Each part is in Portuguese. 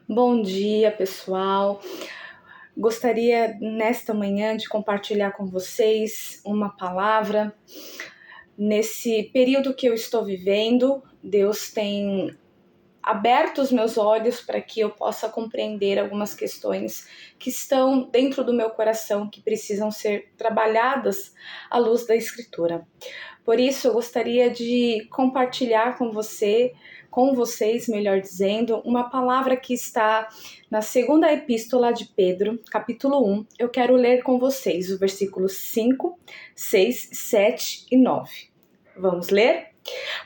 Bom dia, pessoal. Gostaria nesta manhã de compartilhar com vocês uma palavra. Nesse período que eu estou vivendo, Deus tem aberto os meus olhos para que eu possa compreender algumas questões que estão dentro do meu coração, que precisam ser trabalhadas à luz da Escritura. Por isso, eu gostaria de compartilhar com vocês, melhor dizendo, uma palavra que está na segunda epístola de Pedro, capítulo 1. Eu quero ler com vocês os versículos 5, 6, 7 e 9. Vamos ler?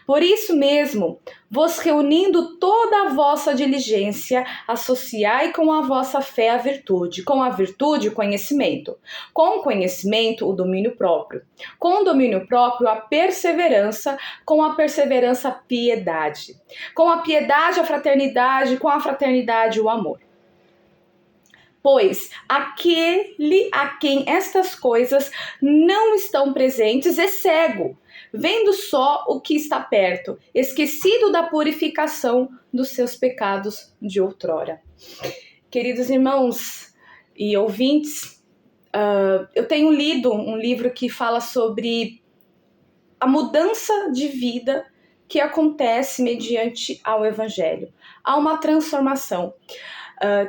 Por isso mesmo, vos reunindo toda a vossa diligência, associai com a vossa fé a virtude, com a virtude o conhecimento, com o conhecimento o domínio próprio, com o domínio próprio a perseverança, com a perseverança a piedade, com a piedade a fraternidade, com a fraternidade o amor. Pois aquele a quem estas coisas não estão presentes é cego, vendo só o que está perto, esquecido da purificação dos seus pecados de outrora. Queridos irmãos e ouvintes, eu tenho lido um livro que fala sobre a mudança de vida que acontece mediante ao Evangelho. Há uma transformação.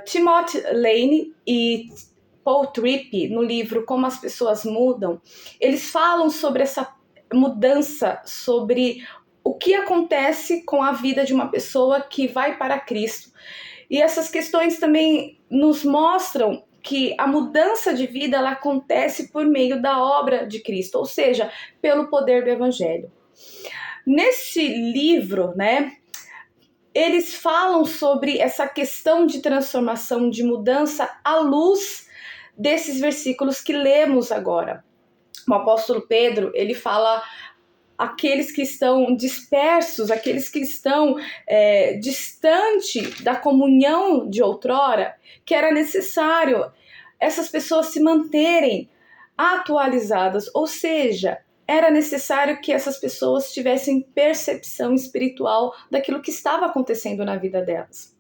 Timothy Lane e Paul Tripp, no livro Como as Pessoas Mudam, eles falam sobre essa mudança, sobre o que acontece com a vida de uma pessoa que vai para Cristo. E essas questões também nos mostram que a mudança de vida ela acontece por meio da obra de Cristo, ou seja, pelo poder do Evangelho. Nesse livro, eles falam sobre essa questão de transformação, de mudança à luz desses versículos que lemos agora. O apóstolo Pedro, ele fala aqueles que estão dispersos, aqueles que estão distante da comunhão de outrora, que era necessário essas pessoas se manterem atualizadas, ou seja, era necessário que essas pessoas tivessem percepção espiritual daquilo que estava acontecendo na vida delas.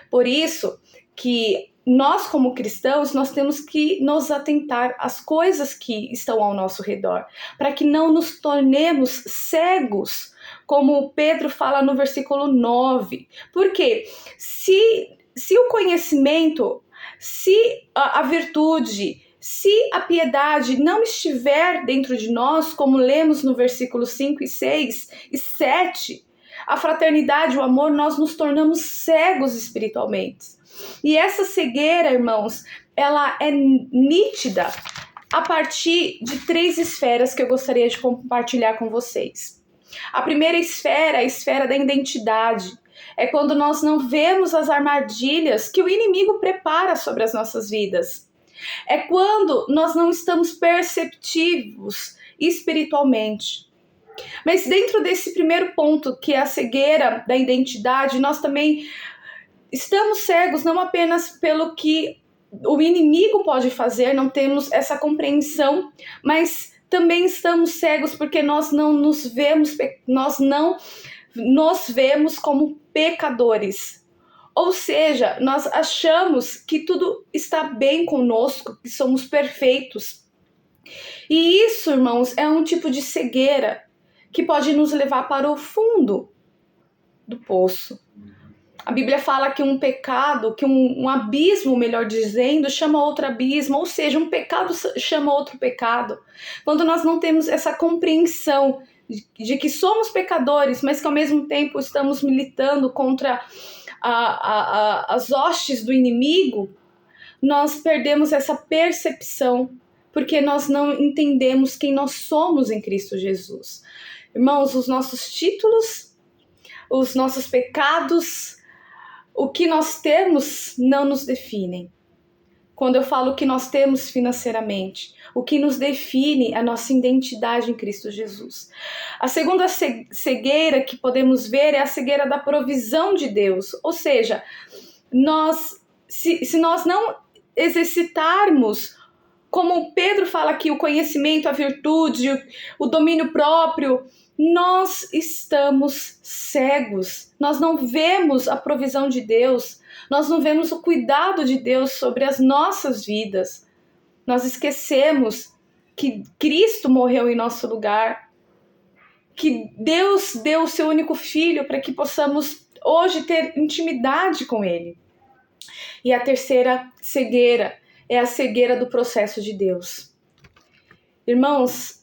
Por isso que nós, como cristãos, nós temos que nos atentar às coisas que estão ao nosso redor, para que não nos tornemos cegos, como Pedro fala no versículo 9. Porque se o conhecimento, se a virtude, se a piedade não estiver dentro de nós, como lemos no versículo 5 e 6 e 7, a fraternidade, o amor, nós nos tornamos cegos espiritualmente. E essa cegueira, irmãos, ela é nítida a partir de 3 esferas que eu gostaria de compartilhar com vocês. A primeira esfera é a esfera da identidade. É quando nós não vemos as armadilhas que o inimigo prepara sobre as nossas vidas. É quando nós não estamos perceptivos espiritualmente. Mas dentro desse primeiro ponto, que é a cegueira da identidade, nós também estamos cegos não apenas pelo que o inimigo pode fazer, não temos essa compreensão, mas também estamos cegos porque nós não nos vemos como pecadores. Ou seja, nós achamos que tudo está bem conosco, que somos perfeitos. E isso, irmãos, é um tipo de cegueira que pode nos levar para o fundo do poço. A Bíblia fala que um pecado, que um abismo, melhor dizendo, chama outro abismo, ou seja, um pecado chama outro pecado. Quando nós não temos essa compreensão de que somos pecadores, mas que ao mesmo tempo estamos militando contra as hostes do inimigo, nós perdemos essa percepção, porque nós não entendemos quem nós somos em Cristo Jesus. Irmãos, os nossos títulos, os nossos pecados, o que nós temos não nos definem. Quando eu falo o que nós temos financeiramente, o que nos define é a nossa identidade em Cristo Jesus. A segunda cegueira que podemos ver é a cegueira da provisão de Deus. Ou seja, se nós não exercitarmos, como Pedro fala aqui, o conhecimento, a virtude, o domínio próprio, nós estamos cegos, nós não vemos a provisão de Deus, nós não vemos o cuidado de Deus sobre as nossas vidas. Nós esquecemos que Cristo morreu em nosso lugar, que Deus deu o seu único filho para que possamos hoje ter intimidade com Ele. E a terceira cegueira é a cegueira do processo de Deus. Irmãos,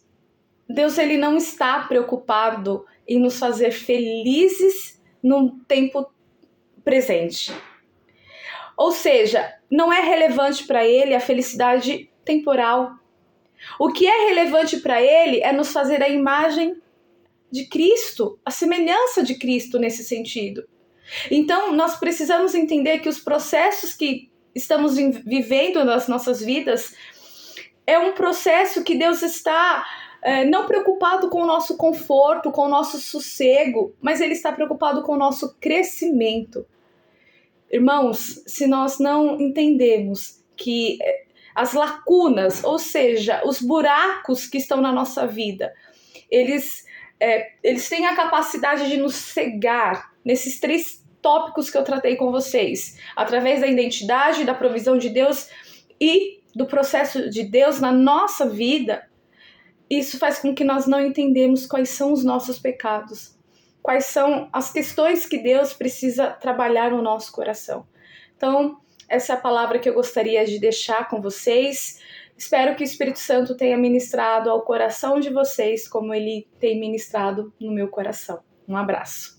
Deus ele não está preocupado em nos fazer felizes no tempo presente. Ou seja, não é relevante para Ele a felicidade temporal. O que é relevante para Ele é nos fazer a imagem de Cristo, a semelhança de Cristo nesse sentido. Então, nós precisamos entender que os processos que estamos vivendo nas nossas vidas é um processo que Deus está não preocupado com o nosso conforto, com o nosso sossego, mas Ele está preocupado com o nosso crescimento. Irmãos, se nós não entendemos que as lacunas, ou seja, os buracos que estão na nossa vida, eles têm a capacidade de nos cegar nesses 3 tópicos que eu tratei com vocês, através da identidade, da provisão de Deus e do processo de Deus na nossa vida. Isso faz com que nós não entendemos quais são os nossos pecados, quais são as questões que Deus precisa trabalhar no nosso coração. Então, essa é a palavra que eu gostaria de deixar com vocês. Espero que o Espírito Santo tenha ministrado ao coração de vocês como ele tem ministrado no meu coração. Um abraço.